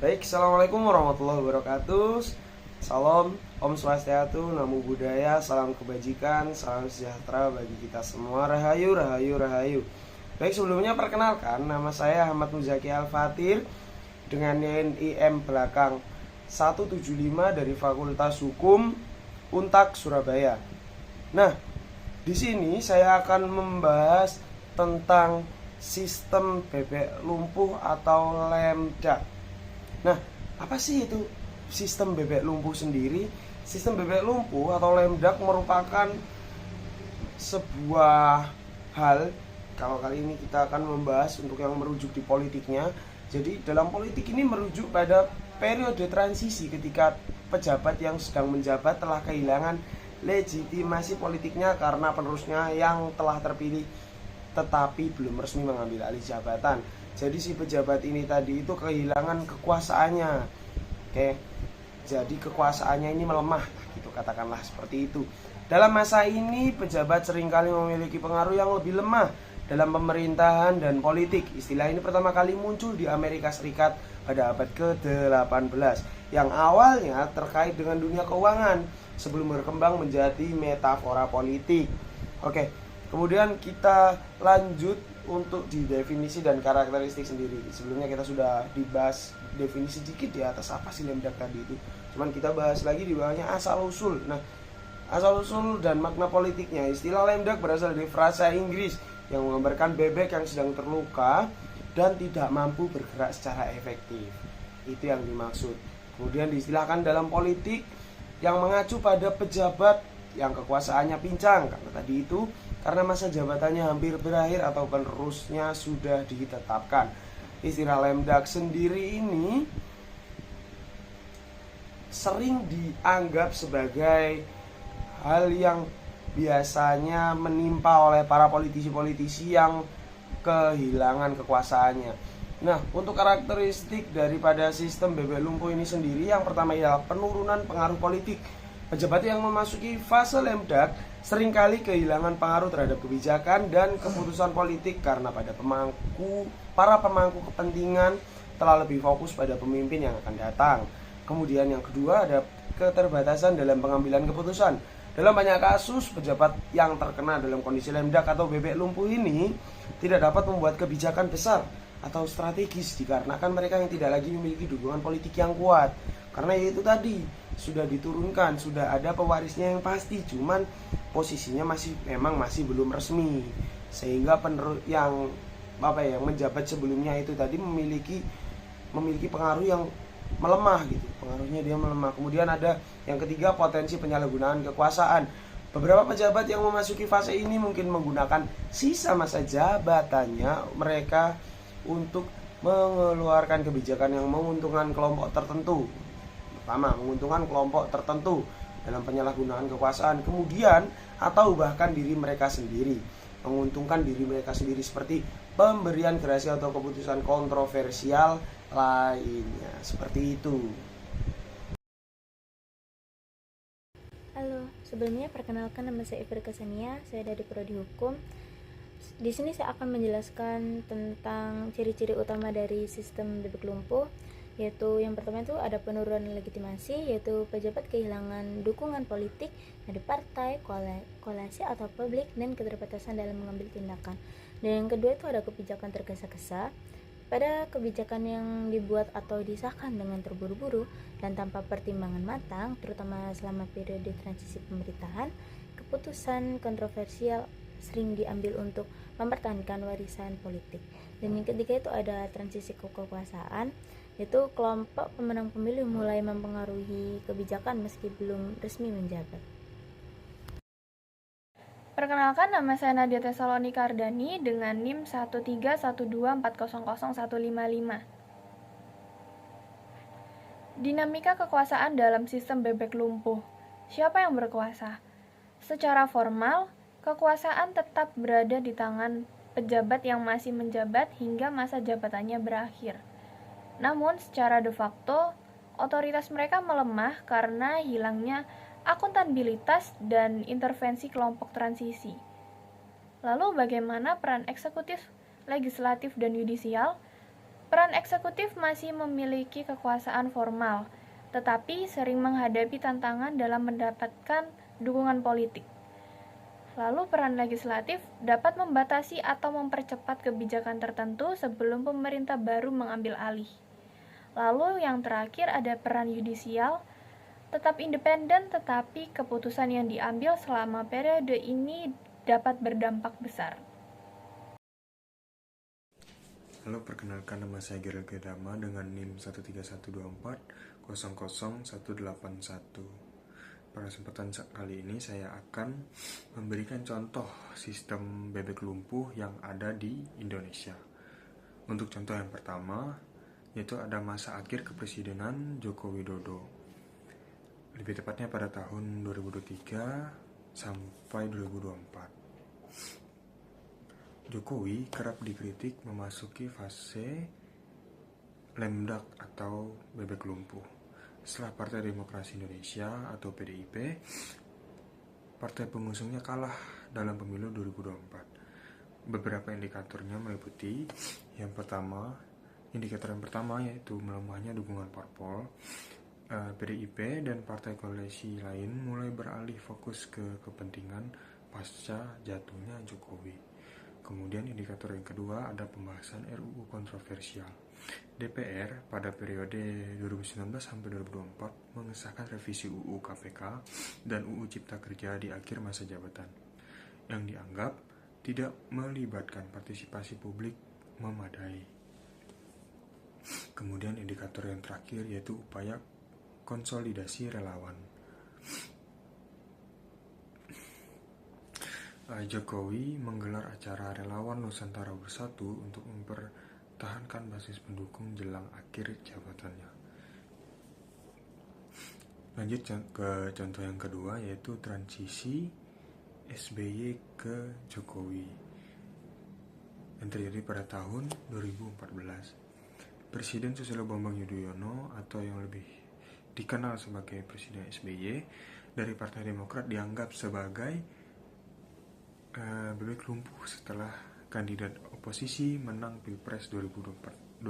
Baik, Assalamualaikum warahmatullahi wabarakatuh. Salam, Om Swastiastu, Namo Buddhaya, salam kebajikan, salam sejahtera bagi kita semua. Rahayu, rahayu, rahayu. Baik, sebelumnya perkenalkan, nama saya Ahmad Muzaki Al-Fatir dengan NIM belakang 175 dari Fakultas Hukum Untak Surabaya. Nah, di sini saya akan membahas tentang sistem bebek lumpuh atau lemdak. Nah, apa sih itu sistem bebek lumpuh sendiri? Sistem bebek lumpuh atau lemdak merupakan sebuah hal. Kalau kali ini kita akan membahas untuk yang merujuk di politiknya. Jadi dalam politik ini merujuk pada periode transisi ketika pejabat yang sedang menjabat telah kehilangan legitimasi politiknya karena penerusnya yang telah terpilih tetapi belum resmi mengambil alih jabatan. Jadi si pejabat ini tadi itu kehilangan kekuasaannya. Oke. Jadi kekuasaannya ini melemah, gitu katakanlah seperti itu. Dalam masa ini pejabat seringkali memiliki pengaruh yang lebih lemah dalam pemerintahan dan politik. Istilah ini pertama kali muncul di Amerika Serikat pada abad ke-18 yang awalnya terkait dengan dunia keuangan sebelum berkembang menjadi metafora politik. Oke, kemudian kita lanjut untuk di definisi dan karakteristik sendiri. Sebelumnya kita sudah dibahas definisi sedikit di atas apa sih lemdak tadi itu. Cuman kita bahas lagi di bawahnya asal usul. Nah, asal usul dan makna politiknya. Istilah lemdak berasal dari frasa Inggris yang menggambarkan bebek yang sedang terluka dan tidak mampu bergerak secara efektif. Itu yang dimaksud. Kemudian diistilahkan dalam politik yang mengacu pada pejabat yang kekuasaannya pincang karena tadi itu karena masa jabatannya hampir berakhir atau penerusnya sudah ditetapkan. Istilah lemdak sendiri ini sering dianggap sebagai hal yang biasanya menimpa oleh para politisi-politisi yang kehilangan kekuasaannya. Nah, untuk karakteristik daripada sistem bebek lumpuh ini sendiri, yang pertama ialah penurunan pengaruh politik. Pejabat yang memasuki fase lemdak seringkali kehilangan pengaruh terhadap kebijakan dan keputusan politik karena para pemangku kepentingan telah lebih fokus pada pemimpin yang akan datang. Kemudian yang kedua ada keterbatasan dalam pengambilan keputusan. Dalam banyak kasus, pejabat yang terkena dalam kondisi lemdak atau bebek lumpuh ini tidak dapat membuat kebijakan besar atau strategis dikarenakan mereka yang tidak lagi memiliki dukungan politik yang kuat. Karena itu tadi sudah diturunkan, sudah ada pewarisnya yang pasti, cuman posisinya memang masih belum resmi. Sehingga yang menjabat sebelumnya itu tadi memiliki pengaruh yang melemah gitu. Pengaruhnya dia melemah. Kemudian ada yang ketiga, potensi penyalahgunaan kekuasaan. Beberapa pejabat yang memasuki fase ini mungkin menggunakan sisa masa jabatannya mereka untuk mengeluarkan kebijakan yang menguntungkan kelompok tertentu. Pertama, menguntungkan kelompok tertentu dalam penyalahgunaan kekuasaan. Kemudian, atau bahkan diri mereka sendiri, menguntungkan diri mereka sendiri seperti pemberian gerasi atau keputusan kontroversial lainnya. Seperti itu. Halo, sebelumnya perkenalkan nama saya Iver Kesania, saya dari Prodi Hukum. Di sini saya akan menjelaskan tentang ciri-ciri utama dari sistem bebek lumpuh, yaitu yang pertama itu ada penurunan legitimasi, yaitu pejabat kehilangan dukungan politik dari partai, koalisi atau publik, dan keterbatasan dalam mengambil tindakan. Dan yang kedua itu ada kebijakan tergesa-gesa. Pada kebijakan yang dibuat atau disahkan dengan terburu-buru dan tanpa pertimbangan matang, terutama selama periode transisi pemerintahan, keputusan kontroversial sering diambil untuk mempertahankan warisan politik. Dan yang ketiga itu ada transisi kekuasaan, yaitu kelompok pemenang pemilu mulai mempengaruhi kebijakan meski belum resmi menjabat. Perkenalkan, nama saya Nadia Tesalonika Ardani dengan NIM 13124000155. Dinamika kekuasaan dalam sistem bebek lumpuh. Siapa yang berkuasa? Secara formal, kekuasaan tetap berada di tangan pejabat yang masih menjabat hingga masa jabatannya berakhir. Namun, secara de facto, otoritas mereka melemah karena hilangnya akuntabilitas dan intervensi kelompok transisi. Lalu bagaimana peran eksekutif, legislatif, dan yudisial? Peran eksekutif masih memiliki kekuasaan formal, tetapi sering menghadapi tantangan dalam mendapatkan dukungan politik. Lalu peran legislatif dapat membatasi atau mempercepat kebijakan tertentu sebelum pemerintah baru mengambil alih. Lalu yang terakhir ada peran yudisial, tetap independen tetapi keputusan yang diambil selama periode ini dapat berdampak besar. Halo, perkenalkan nama saya Gerald Gedama dengan NIM 13124 Pada kesempatan kali ini saya akan memberikan contoh sistem bebek lumpuh yang ada di Indonesia. Untuk contoh yang pertama, yaitu ada masa akhir kepresidenan Joko Widodo. Lebih tepatnya pada tahun 2023 sampai 2024. Jokowi kerap dikritik memasuki fase lame duck atau bebek lumpuh. Setelah Partai Demokrasi Indonesia atau PDIP, partai pengusungnya kalah dalam pemilu 2024. Beberapa indikatornya meliputi indikator yang pertama yaitu melemahnya dukungan parpol. PDIP dan partai koalisi lain mulai beralih fokus ke kepentingan pasca jatuhnya Jokowi. Kemudian indikator yang kedua ada pembahasan RUU kontroversial. DPR pada periode 2019 sampai 2024 mengesahkan revisi UU KPK dan UU Cipta Kerja di akhir masa jabatan, yang dianggap tidak melibatkan partisipasi publik memadai. Kemudian indikator yang terakhir yaitu upaya konsolidasi relawan. Jokowi menggelar acara Relawan Nusantara Bersatu untuk mempertahankan basis pendukung jelang akhir jabatannya. Lanjut ke contoh yang kedua yaitu transisi SBY ke Jokowi yang terjadi pada tahun 2014. Presiden Susilo Bambang Yudhoyono atau yang lebih dikenal sebagai Presiden SBY dari Partai Demokrat dianggap sebagai bebek lumpuh setelah kandidat oposisi menang Pilpres 2024.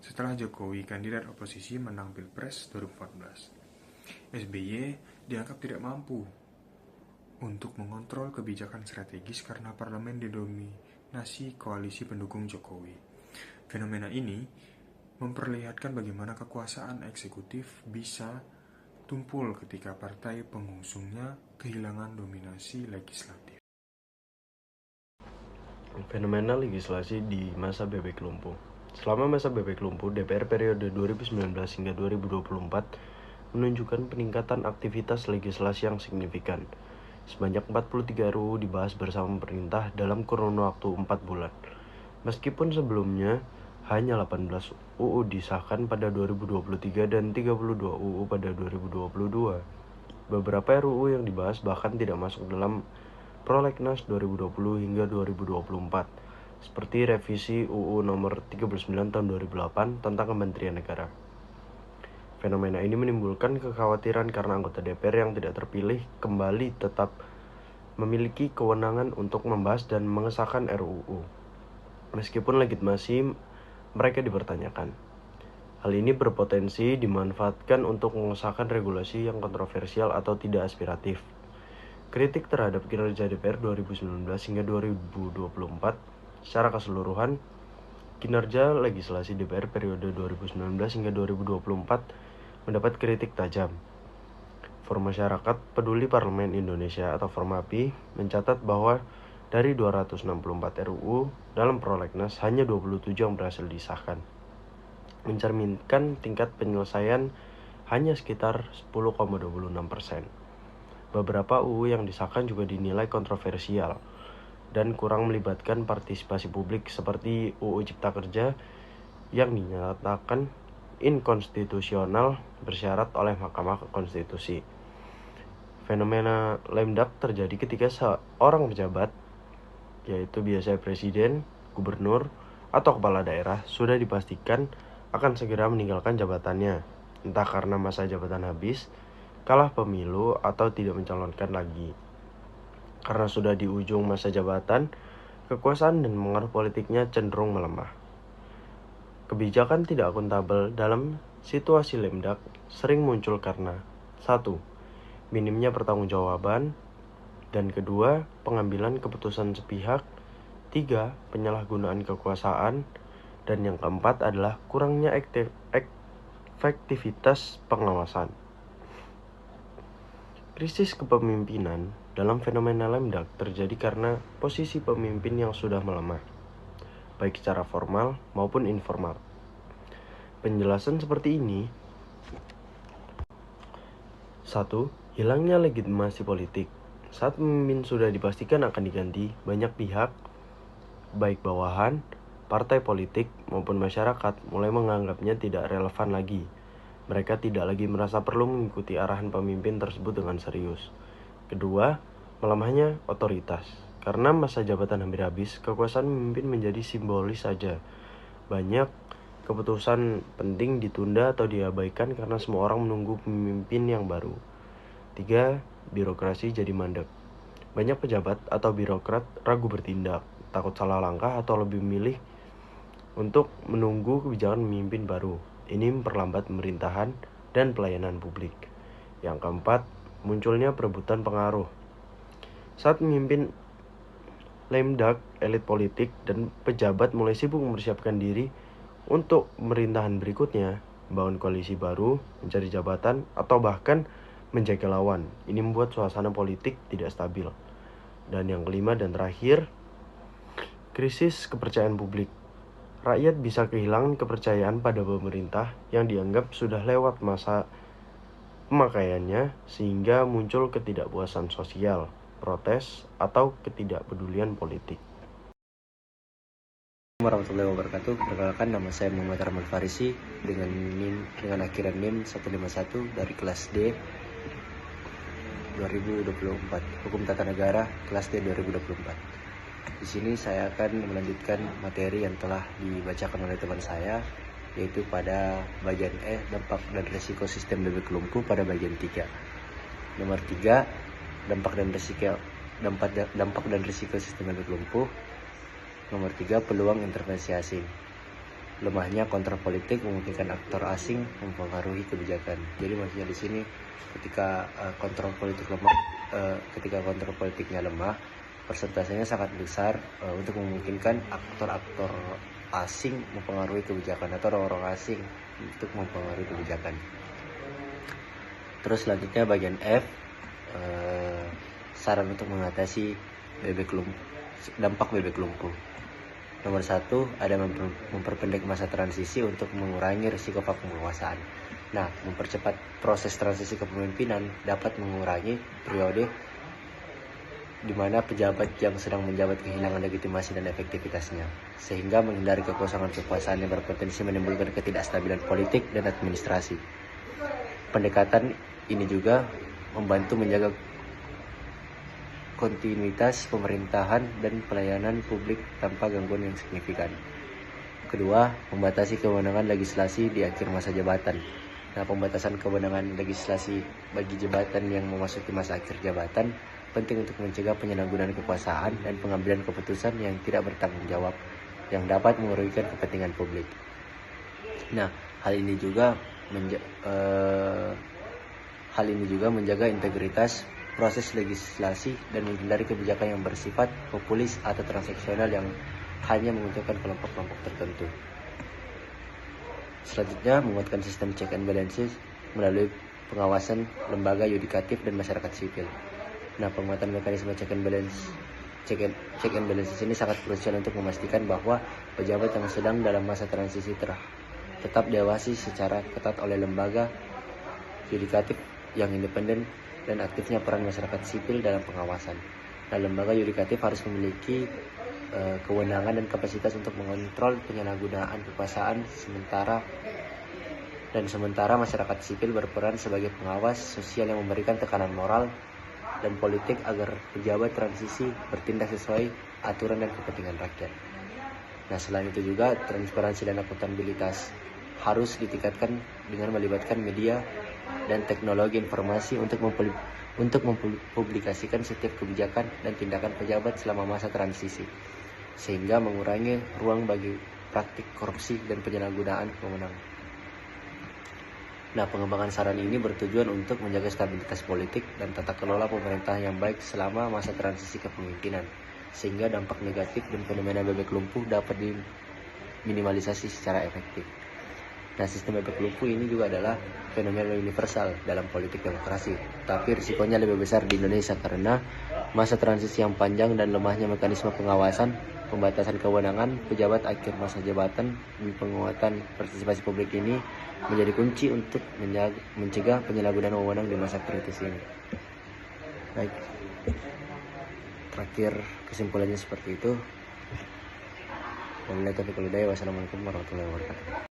Setelah Jokowi, kandidat oposisi menang Pilpres 2014. SBY dianggap tidak mampu untuk mengontrol kebijakan strategis karena parlemen didominasi koalisi pendukung Jokowi. Fenomena ini memperlihatkan bagaimana kekuasaan eksekutif bisa tumpul ketika partai pengusungnya kehilangan dominasi legislatif. Fenomena legislasi di masa bebek lumpuh. Selama masa bebek lumpuh, DPR periode 2019 hingga 2024 menunjukkan peningkatan aktivitas legislasi yang signifikan. Sebanyak 43 RUU dibahas bersama pemerintah dalam kurun waktu 4 bulan. Meskipun sebelumnya hanya 18 UU disahkan pada 2023 dan 32 UU pada 2022. Beberapa RUU yang dibahas bahkan tidak masuk dalam Prolegnas 2020 hingga 2024, seperti revisi UU nomor 39 tahun 2008 tentang Kementerian Negara. Fenomena ini menimbulkan kekhawatiran karena anggota DPR yang tidak terpilih kembali tetap memiliki kewenangan untuk membahas dan mengesahkan RUU, meskipun legitimasi mereka dipertanyakan. Hal ini berpotensi dimanfaatkan untuk mengesahkan regulasi yang kontroversial atau tidak aspiratif. Kritik terhadap kinerja DPR 2019 hingga 2024 secara keseluruhan, kinerja legislasi DPR periode 2019 hingga 2024 mendapat kritik tajam. Forum Masyarakat Peduli Parlemen Indonesia atau Formapi mencatat bahwa dari 264 RUU dalam prolegnas hanya 27 yang berhasil disahkan, mencerminkan tingkat penyelesaian hanya sekitar 10,26%. Beberapa UU yang disahkan juga dinilai kontroversial dan kurang melibatkan partisipasi publik seperti UU Cipta Kerja yang dinyatakan inkonstitusional bersyarat oleh Mahkamah Konstitusi. Fenomena lame duck terjadi ketika seorang pejabat, yaitu biasanya presiden, gubernur, atau kepala daerah, sudah dipastikan akan segera meninggalkan jabatannya, entah karena masa jabatan habis, kalah pemilu, atau tidak mencalonkan lagi. Karena sudah di ujung masa jabatan, kekuasaan dan pengaruh politiknya cenderung melemah. Kebijakan tidak akuntabel dalam situasi lemdak sering muncul karena 1. Minimnya pertanggungjawaban, dan kedua, pengambilan keputusan sepihak, 3. Penyalahgunaan kekuasaan, dan yang keempat adalah kurangnya efektivitas pengawasan. Krisis kepemimpinan dalam fenomena lemdak terjadi karena posisi pemimpin yang sudah melemah, baik secara formal maupun informal. Penjelasan seperti ini: 1. Hilangnya legitimasi politik. Saat pemimpin sudah dipastikan akan diganti, banyak pihak, baik bawahan, partai politik, maupun masyarakat mulai menganggapnya tidak relevan lagi. Mereka tidak lagi merasa perlu mengikuti arahan pemimpin tersebut dengan serius. Kedua, melemahnya otoritas. Karena masa jabatan hampir habis, kekuasaan pemimpin menjadi simbolis saja. Banyak keputusan penting ditunda atau diabaikan karena semua orang menunggu pemimpin yang baru. 3. Birokrasi jadi mandek. Banyak pejabat atau birokrat ragu bertindak, takut salah langkah atau lebih memilih untuk menunggu kebijakan pemimpin baru. Ini memperlambat pemerintahan dan pelayanan publik. Yang keempat, munculnya perebutan pengaruh. Saat pemimpin lemdak, elit politik dan pejabat mulai sibuk mempersiapkan diri untuk pemerintahan berikutnya, membangun koalisi baru, mencari jabatan, atau bahkan menjaga lawan. Ini membuat suasana politik tidak stabil. Dan yang kelima dan terakhir, krisis kepercayaan publik. Rakyat bisa kehilangan kepercayaan pada pemerintah yang dianggap sudah lewat masa pemakaiannya, sehingga muncul ketidakpuasan sosial, protes, atau ketidakpedulian politik. Warahmatullahi wabarakatuh. Perkenalkan, nama saya Muhammad Rahman Farisi dengan akhiran NIM 151 dari kelas D 2024, Hukum Tata Negara kelas D 2024. Di sini saya akan melanjutkan materi yang telah dibacakan oleh teman saya, yaitu pada bagian E, dampak dan risiko sistem bebek lumpuh pada bagian 3. Nomor 3, dampak dan risiko sistem bebek lumpuh. Nomor 3, peluang intervensi asing. Lemahnya kontrol politik memungkinkan aktor asing mempengaruhi kebijakan. Jadi maksudnya di sini ketika kontrol politiknya lemah, persentasenya sangat besar untuk memungkinkan aktor-aktor asing mempengaruhi kebijakan atau orang-orang asing untuk mempengaruhi kebijakan. Terus selanjutnya bagian F, saran untuk mengatasi dampak bebek lumpuh. Nomor 1, ada memperpendek masa transisi untuk mengurangi risiko penguasaan. Nah, mempercepat proses transisi kepemimpinan dapat mengurangi periode di mana pejabat yang sedang menjabat kehilangan legitimasi dan efektivitasnya, sehingga menghindari kekosongan kekuasaan yang berpotensi menimbulkan ketidakstabilan politik dan administrasi. Pendekatan ini juga membantu menjaga kontinuitas pemerintahan dan pelayanan publik tanpa gangguan yang signifikan. Kedua, membatasi kewenangan legislasi di akhir masa jabatan. Nah, pembatasan kewenangan legislasi bagi jabatan yang memasuki masa akhir jabatan penting untuk mencegah penyalahgunaan kekuasaan dan pengambilan keputusan yang tidak bertanggung jawab yang dapat merugikan kepentingan publik. Nah, hal ini juga menjaga integritas proses legislasi dan menghindari kebijakan yang bersifat populis atau transaksional yang hanya menguntungkan kelompok-kelompok tertentu. Selanjutnya, menguatkan sistem check and balances melalui pengawasan lembaga yudikatif dan masyarakat sipil. Nah, penguatan mekanisme check and balances ini sangat krusial untuk memastikan bahwa pejabat yang sedang dalam masa transisi tetap diawasi secara ketat oleh lembaga yudikatif yang independen dan aktifnya peran masyarakat sipil dalam pengawasan. Nah, lembaga yudikatif harus memiliki kewenangan dan kapasitas untuk mengontrol penyalahgunaan kekuasaan sementara masyarakat sipil berperan sebagai pengawas sosial yang memberikan tekanan moral dan politik agar pejabat transisi bertindak sesuai aturan dan kepentingan rakyat. Nah, selain itu juga transparansi dan akuntabilitas harus ditingkatkan dengan melibatkan media dan teknologi informasi untuk mempublikasikan setiap kebijakan dan tindakan pejabat selama masa transisi, sehingga mengurangi ruang bagi praktik korupsi dan penyalahgunaan wewenang. Nah, pengembangan saran ini bertujuan untuk menjaga stabilitas politik dan tata kelola pemerintahan yang baik selama masa transisi kepemimpinan, sehingga dampak negatif dan fenomena bebek lumpuh dapat diminimalisasi secara efektif. Nah, sistem bebek lumpuh ini juga adalah fenomena universal dalam politik demokrasi, tapi risikonya lebih besar di Indonesia karena masa transisi yang panjang dan lemahnya mekanisme pengawasan, pembatasan kewenangan pejabat akhir masa jabatan, dan penguatan partisipasi publik ini menjadi kunci untuk mencegah penyalahgunaan wewenang di masa kritis ini. Baik, terakhir kesimpulannya seperti itu. Wabillahi taufiq wal hidayah. Wassalamualaikum warahmatullahi wabarakatuh.